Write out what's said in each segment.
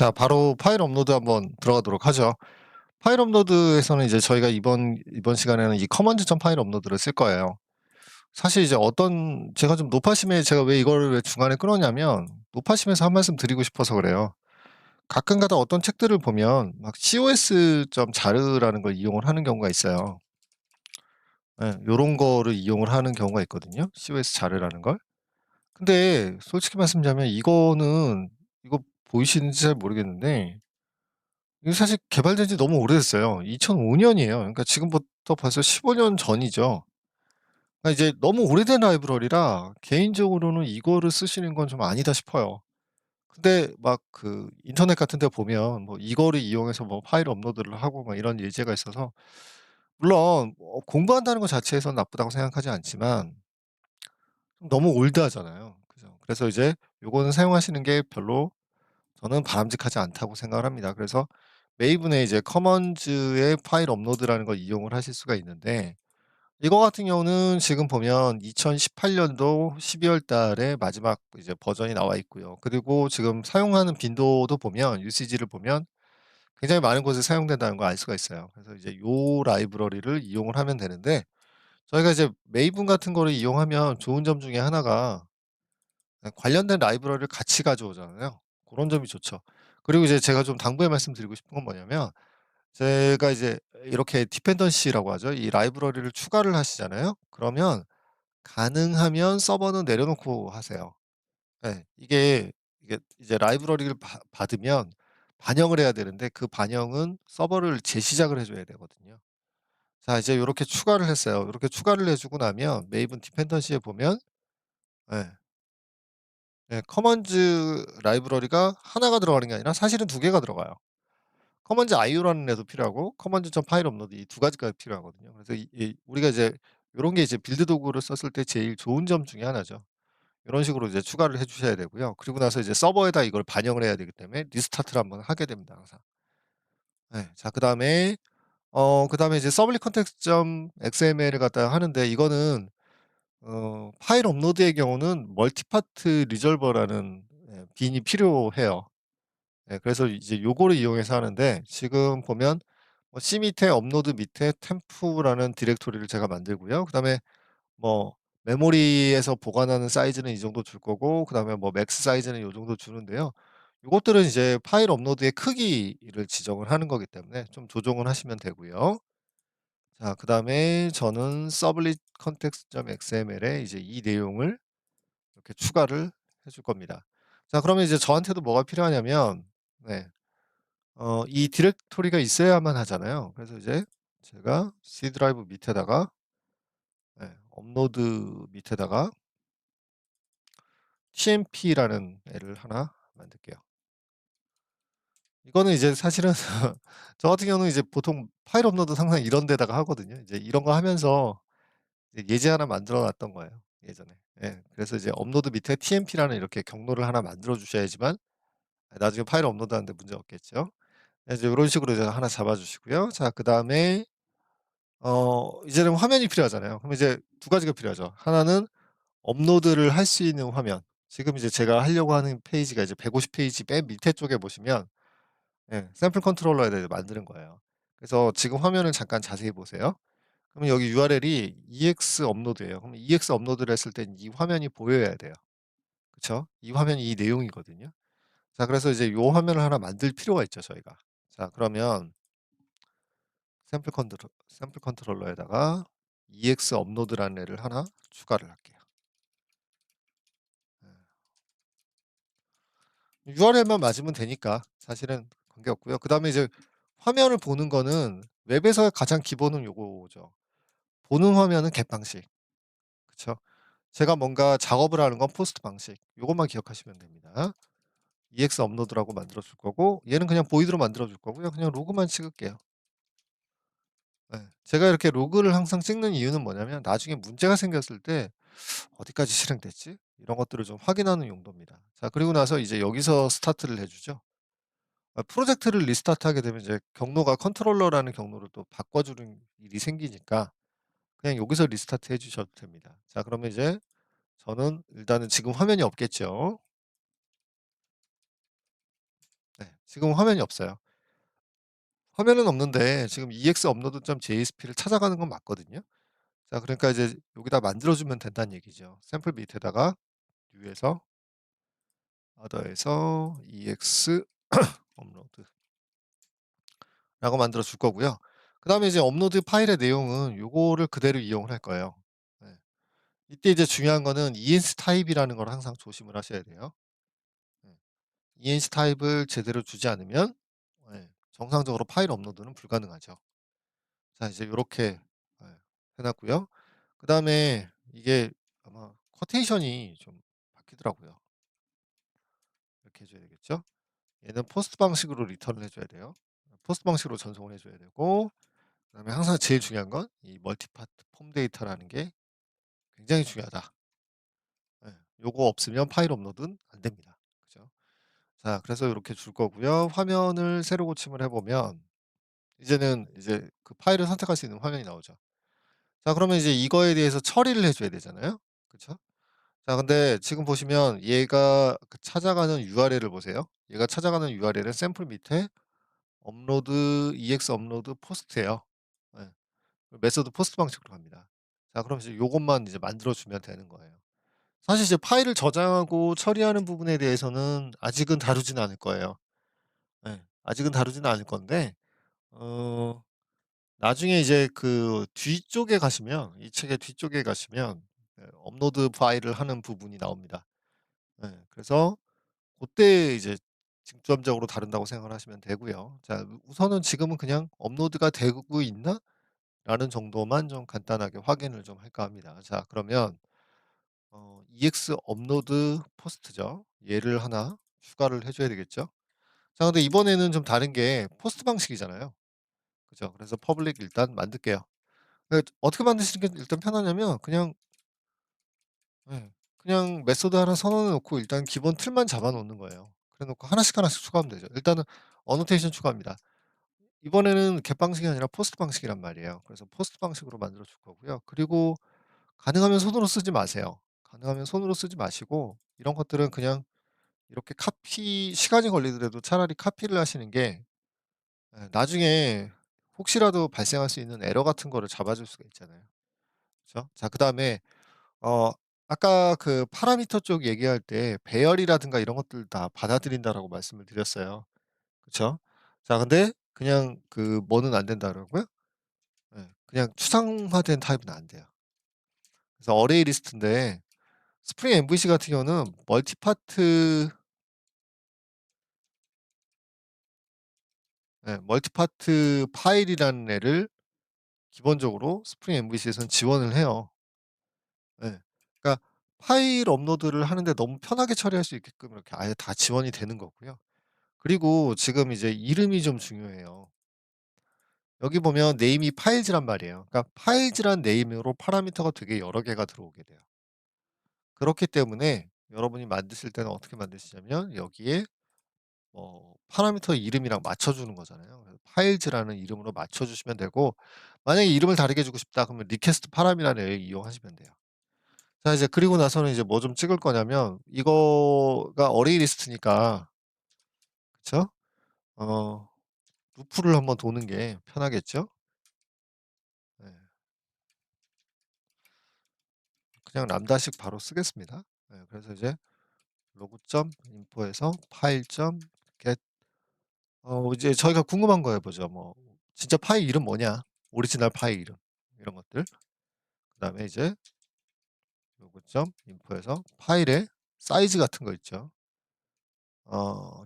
자, 바로 파일 업로드 한번 들어가도록 하죠. 파일 업로드에서는 이제 저희가 이번 시간에는 이 커먼드 점 파일 업로드를 쓸 거예요. 사실 이제 제가 좀 노파심에 제가 왜 이거를 왜 중간에 끊었냐면 노파심에서 한 말씀 드리고 싶어서 그래요. 가끔가다 어떤 책들을 보면 막 COS 점 자르라는 걸 이용을 하는 경우가 있어요. 예, 요런 거를 이용을 하는 경우가 있거든요, COS 자르라는 걸. 근데 솔직히 말씀드리면 이거 보이시는지 잘 모르겠는데 이게 사실 개발된 지 너무 오래됐어요. 2005 년이에요. 그러니까 지금부터 벌써 15년 전이죠. 그러니까 이제 너무 오래된 라이브러리라 개인적으로는 이거를 쓰시는 건 좀 아니다 싶어요. 근데 막 그 인터넷 같은 데 보면 뭐 이거를 이용해서 뭐 파일 업로드를 하고 막 이런 예제가 있어서 물론 공부한다는 것 자체에서는 나쁘다고 생각하지 않지만 좀 너무 올드하잖아요. 그죠? 그래서 이제 요거는 사용하시는 게 별로 저는 바람직하지 않다고 생각을 합니다. 그래서 메이븐의 이제 커먼즈의 파일 업로드라는 걸 이용을 하실 수가 있는데 이거 같은 경우는 지금 보면 2018 년도 12월 달에 마지막 이제 버전이 나와 있고요. 그리고 지금 사용하는 빈도도 보면 유시지를 보면 굉장히 많은 곳에 사용된다는 걸 알 수가 있어요. 그래서 이제 요 라이브러리를 이용을 하면 되는데 저희가 이제 메이븐 같은 거를 이용하면 좋은 점 중에 하나가 관련된 라이브러리를 같이 가져오잖아요. 그런 점이 좋죠. 그리고 이제 제가 좀 당부의 말씀드리고 싶은 건 뭐냐면 제가 이제 이렇게 디펜던시라고 하죠. 이 라이브러리를 추가를 하시잖아요. 그러면 가능하면 서버는 내려놓고 하세요. 예. 이게 이제 라이브러리를 받으면 반영을 해야 되는데 그 반영은 서버를 재시작을 해 줘야 되거든요. 자, 이제 요렇게 추가를 했어요. 요렇게 추가를 해 주고 나면 메이븐 디펜던시에 보면 예. 예, 커먼즈 라이브러리가 하나가 들어가는 게 아니라 사실은 두 개가 들어가요. 커먼즈 IO라는 애도 필요하고 커먼즈 점 파일 업로드 이 두 가지가 필요하거든요. 그래서 우리가 이제 요런 게 이제 빌드 도구를 썼을 때 제일 좋은 점 중에 하나죠. 요런 식으로 이제 추가를 해 주셔야 되고요. 그리고 나서 이제 서버에다 이걸 반영을 해야 되기 때문에 리스타트를 한번 하게 됩니다, 항상. 예. 자, 그다음에 이제 서블릿 컨텍스트 점 XML을 갖다가 하는데 이거는 파일 업로드의 경우는 멀티파트 리졸버라는 빈이 필요해요. 예, 그래서 이제 요거를 이용해서 하는데 지금 보면 뭐 C 밑에 업로드 밑에 템프라는 디렉토리를 제가 만들고요. 그다음에 뭐 메모리에서 보관하는 사이즈는 이 정도 줄 거고 그다음에 뭐 맥스 사이즈는 요 정도 주는데요. 요것들은 이제 파일 업로드의 크기를 지정을 하는 거기 때문에 좀 조정을 하시면 되고요. 자, 그다음에 저는 서블릿 context.xml에 이제 이 내용을 이렇게 추가를 해줄 겁니다. 자, 그러면 이제 저한테도 뭐가 필요하냐면 네. 이 디렉토리가 있어야만 하잖아요. 그래서 이제 제가 C 드라이브 밑에다가 업로드 밑에다가 TMP라는 애를 하나 만들게요. 이거는 이제 사실은 저 같은 경우는 이제 보통 파일 업로드 항상 이런 데다가 하거든요. 이제 이런 거 하면서 이제 예제 하나 만들어 놨던 거예요, 예전에. 예. 그래서 이제 업로드 밑에 TMP라는 이렇게 경로를 하나 만들어 주셔야지만 나중에 파일 업로드하는데 문제 없겠죠. 이제 요런 식으로 이제 하나 잡아 주시고요. 자, 그다음에 이제는 화면이 필요하잖아요. 그럼 이제 두 가지가 필요하죠. 하나는 업로드를 할 수 있는 화면. 지금 이제 제가 하려고 하는 페이지가 이제 150 페이지 맨 밑에 쪽에 보시면 샘플 컨트롤러에다 이제 만드는 거예요. 그래서 지금 화면을 잠깐 자세히 보세요. 그러면 여기 URL이 EX 업로드예요. 그럼 EX 업로드를 했을 땐 이 화면이 보여야 돼요. 그쵸? 이 화면이 이 내용이거든요. 자, 그래서 이제 요 화면을 하나 만들 필요가 있죠, 저희가. 자, 그러면 샘플 컨트롤러에다가 EX 업로드라는 애를 하나 추가를 할게요. URL만 맞으면 되니까 사실은 관계없고요. 그다음에 이제 화면을 보는 거는 웹에서의 가장 기본은 요거죠. 보는 화면은 겟 방식. 그쵸? 제가 뭔가 작업을 하는 건 포스트 방식. 요것만 기억하시면 됩니다. EX 업로드라고 만들어 줄 거고 얘는 그냥 보이드로 만들어 줄 거고요. 그냥 로그만 찍을게요. 예. 제가 이렇게 로그를 항상 찍는 이유는 뭐냐면 나중에 문제가 생겼을 때 '어디까지 실행됐지?' 이런 것들을 좀 확인하는 용도입니다. 자, 그리고 나서 이제 여기서 스타트를 해 주죠. 프로젝트를 리스타트하게 되면 이제 경로가 컨트롤러라는 경로를 또 바꿔주는 일이 생기니까 그냥 여기서 리스타트 해 주셔도 됩니다. 자, 그러면 이제 저는 일단은 지금 화면이 없겠죠. 네. 지금 화면이 없어요. 화면은 없는데 지금 exupload.jsp를 찾아가는 건 맞거든요. 자 그러니까 이제 여기다 만들어 주면 된다는 얘기죠. 샘플 밑에다가 view에서 other에서 exupload라고 만들어 줄 거고요. 그다음에 이제 업로드 파일의 내용은 요거를 그대로 이용을 할 거예요. 네. 이때 이제 중요한 거는 enc 타입이라는 걸 항상 조심을 하셔야 돼요. 네. enc 타입을 제대로 주지 않으면 정상적으로 파일 업로드는 불가능하죠. 자 이제 요렇게 해 놨고요. 그다음에 이게 아마 쿼테이션이 좀 바뀌더라고요. 이렇게 해 줘야 되겠죠? 얘는 포스트 방식으로 리턴을 해 줘야 돼요. 포스트 방식으로 전송을 해 줘야 되고 그다음에 항상 제일 중요한 건 이 멀티파트 폼 데이터라는 게 굉장히 중요하다. 요거 없으면 파일 업로드는 안 됩니다. 그죠? 자 그래서 요렇게 줄 거고요. 화면을 새로 고침을 해 보면 이제는 이제 그 파일을 선택할 수 있는 화면이 나오죠. 자 그러면 이제 이거에 대해서 처리를 해 줘야 되잖아요. 그쵸? 자 근데 지금 보시면 얘가 그 찾아가는 URL을 보세요. 얘가 찾아가는 URL은 샘플 밑에 업로드 ex 업로드 포스트예요. 예. 메소드 포스트 방식으로 갑니다. 자 그럼 이제 요것만 이제 만들어 주면 되는 거예요. 사실 이제 파일을 저장하고 처리하는 부분에 대해서는 아직은 다루지는 않을 거예요. 예. 아직은 다루지는 않을 건데 어 나중에 이제 그 뒤쪽에 가시면 이 책의 뒤쪽에 가시면 업로드 파일을 하는 부분이 나옵니다. 그래서 고때 이제 중점적으로 다룬다고 생각을 하시면 되고요. 자 우선은 지금은 그냥 '업로드가 되고 있나?'라는 정도만 좀 간단하게 확인을 좀 할까 합니다. 자 그러면 ex 업로드 포스트죠. 얘를 하나 추가를 해 줘야 되겠죠. 자 근데 이번에는 좀 다른 게 포스트 방식이잖아요. 그죠. 그래서 퍼블릭 일단 만들게요. 어떻게 만드시는 게 일단 편하냐면 그냥 메소드 하나 선언해 놓고 일단 기본 틀만 잡아 놓는 거예요. 그래 놓고 하나씩 하나씩 추가하면 되죠. 일단은 어노테이션 추가합니다. 이번에는 get 방식이 아니라 포스트 방식이란 말이에요. 그래서 포스트 방식으로 만들어 줄 거고요. 그리고 가능하면 손으로 쓰지 마세요. 가능하면 손으로 쓰지 마시고 이런 것들은 그냥 이렇게 카피 시간이 걸리더라도 차라리 카피를 하시는 게 나중에 혹시라도 발생할 수 있는 에러 같은 거를 잡아줄 수가 있잖아요. 그죠? 자 그다음에 어 아까 그 파라미터 쪽 얘기할 때 배열이라든가 이런 것들 다 받아들인다라고 말씀을 드렸어요. 그쵸? 자 근데 그냥 그 뭐는 안 된다라고요? 그냥 추상화된 타입은 안 돼요. 그래서 어레이 리스트인데 스프링 MVC 같은 경우는 멀티파트 파일이라는 애를 기본적으로 스프링 MVC에서는 지원을 해요. 예. 그러니까 파일 업로드를 하는데 너무 편하게 처리할 수 있게끔 이렇게 아예 다 지원이 되는 거고요. 그리고 지금 이제 이름이 좀 중요해요. 여기 보면 네임이 파일즈란 말이에요. 그러니까 파일즈란 네임으로 파라미터가 되게 여러 개가 들어오게 돼요. 그렇기 때문에 여러분이 만드실 때는 어떻게 만드시냐면 여기에 파라미터 이름이랑 맞춰 주는 거잖아요. 그래서 파일즈라는 이름으로 맞춰 주시면 되고 만약에 이름을 다르게 주고 싶다 그러면 리퀘스트 파람이라는 애 이용하시면 돼요. 자 이제 그리고 나서는 이제 뭐 좀 찍을 거냐면 이거가 어레이 리스트니까 그쵸? 어 루프를 한번 도는 게 편하겠죠? 네. 그냥 람다식 바로 쓰겠습니다. 그래서 이제 로그.info에서 파일.get 이제 저희가 궁금한 거 해 보죠. 뭐 진짜 파일 이름 뭐냐? 오리지널 파일 이름 이런 것들. 그다음에 이제 로그.info에서 파일의 사이즈 같은 거 있죠.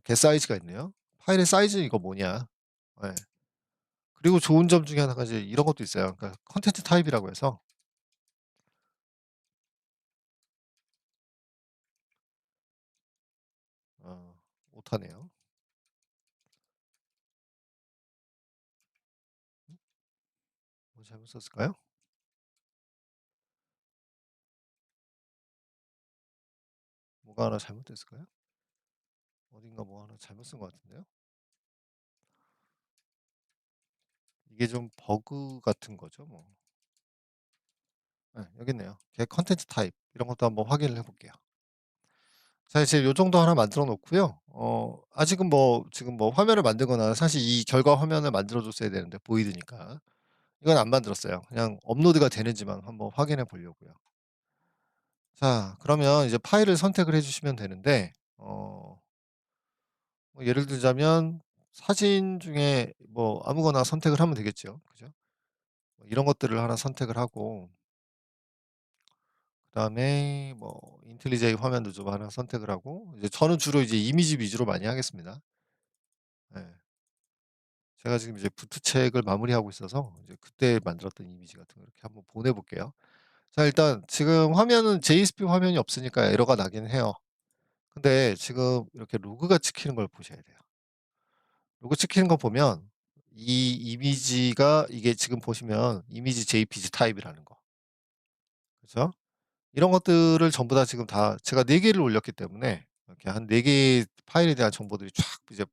get 사이즈가 있네요. 파일의 사이즈 이거 뭐냐? 예. 그리고 좋은 점 중에 하나가 이제 이런 것도 있어요. 그러니까 컨텐츠 타입이라고 해서 오타네요. 뭐 잘못 썼을까요? 뭐가 하나 잘못됐을까요? 어딘가 뭐 하나 잘못 쓴 것 같은데요. 이게 좀 버그 같은 거죠, 뭐. 여기 있네요. get 컨텐츠 타입 이런 것도 한번 확인을 해 볼게요. 자 이제 요 정도 하나 만들어 놓고요. 아직은 뭐 지금 뭐 화면을 만들거나 사실 이 결과 화면을 만들어 줬어야 되는데 보이드니까. 이건 안 만들었어요. 그냥 업로드가 되는지만 한번 확인해 보려고요. 자 그러면 이제 파일을 선택을 해 주시면 되는데 뭐 예를 들자면 사진 중에 뭐 아무거나 선택을 하면 되겠죠. 그죠? 뭐 이런 것들을 하나 선택을 하고 그다음에 뭐 인텔리제이 화면도 좀 하나 선택을 하고 이제 저는 주로 이제 이미지 위주로 많이 하겠습니다. 예. 제가 지금 이제 부트책을 마무리하고 있어서 이제 그때 만들었던 이미지 같은 거 이렇게 한번 보내 볼게요. 자 일단 지금 화면은 JSP 화면이 없으니까 에러가 나긴 해요. 근데 지금 이렇게 로그가 찍히는 걸 보셔야 돼요. 로고 찍히는 거 보면 이 이미지가 이게 지금 보시면 이미지 JPG 타입이라는 거. 그죠? 이런 것들을 전부 다 지금 다 제가 4 개를 올렸기 때문에 이렇게 한 4 개의 파일에 대한 정보들이 쫙 이제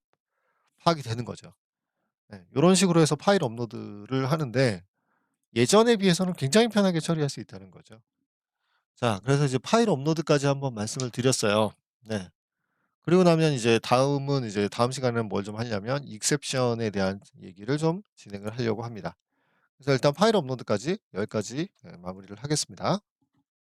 파악이 되는 거죠. 네. 요런 식으로 해서 파일 업로드를 하는데 예전에 비해서는 굉장히 편하게 처리할 수 있다는 거죠. 자 그래서 이제 파일 업로드까지 한번 말씀을 드렸어요. 네. 그리고 나면 이제 다음은 이제 다음 시간에는 뭘 좀 하려면 익셉션에 대한 얘기를 좀 진행을 하려고 합니다. 그래서 일단 파일 업로드까지 여기까지 마무리를 하겠습니다.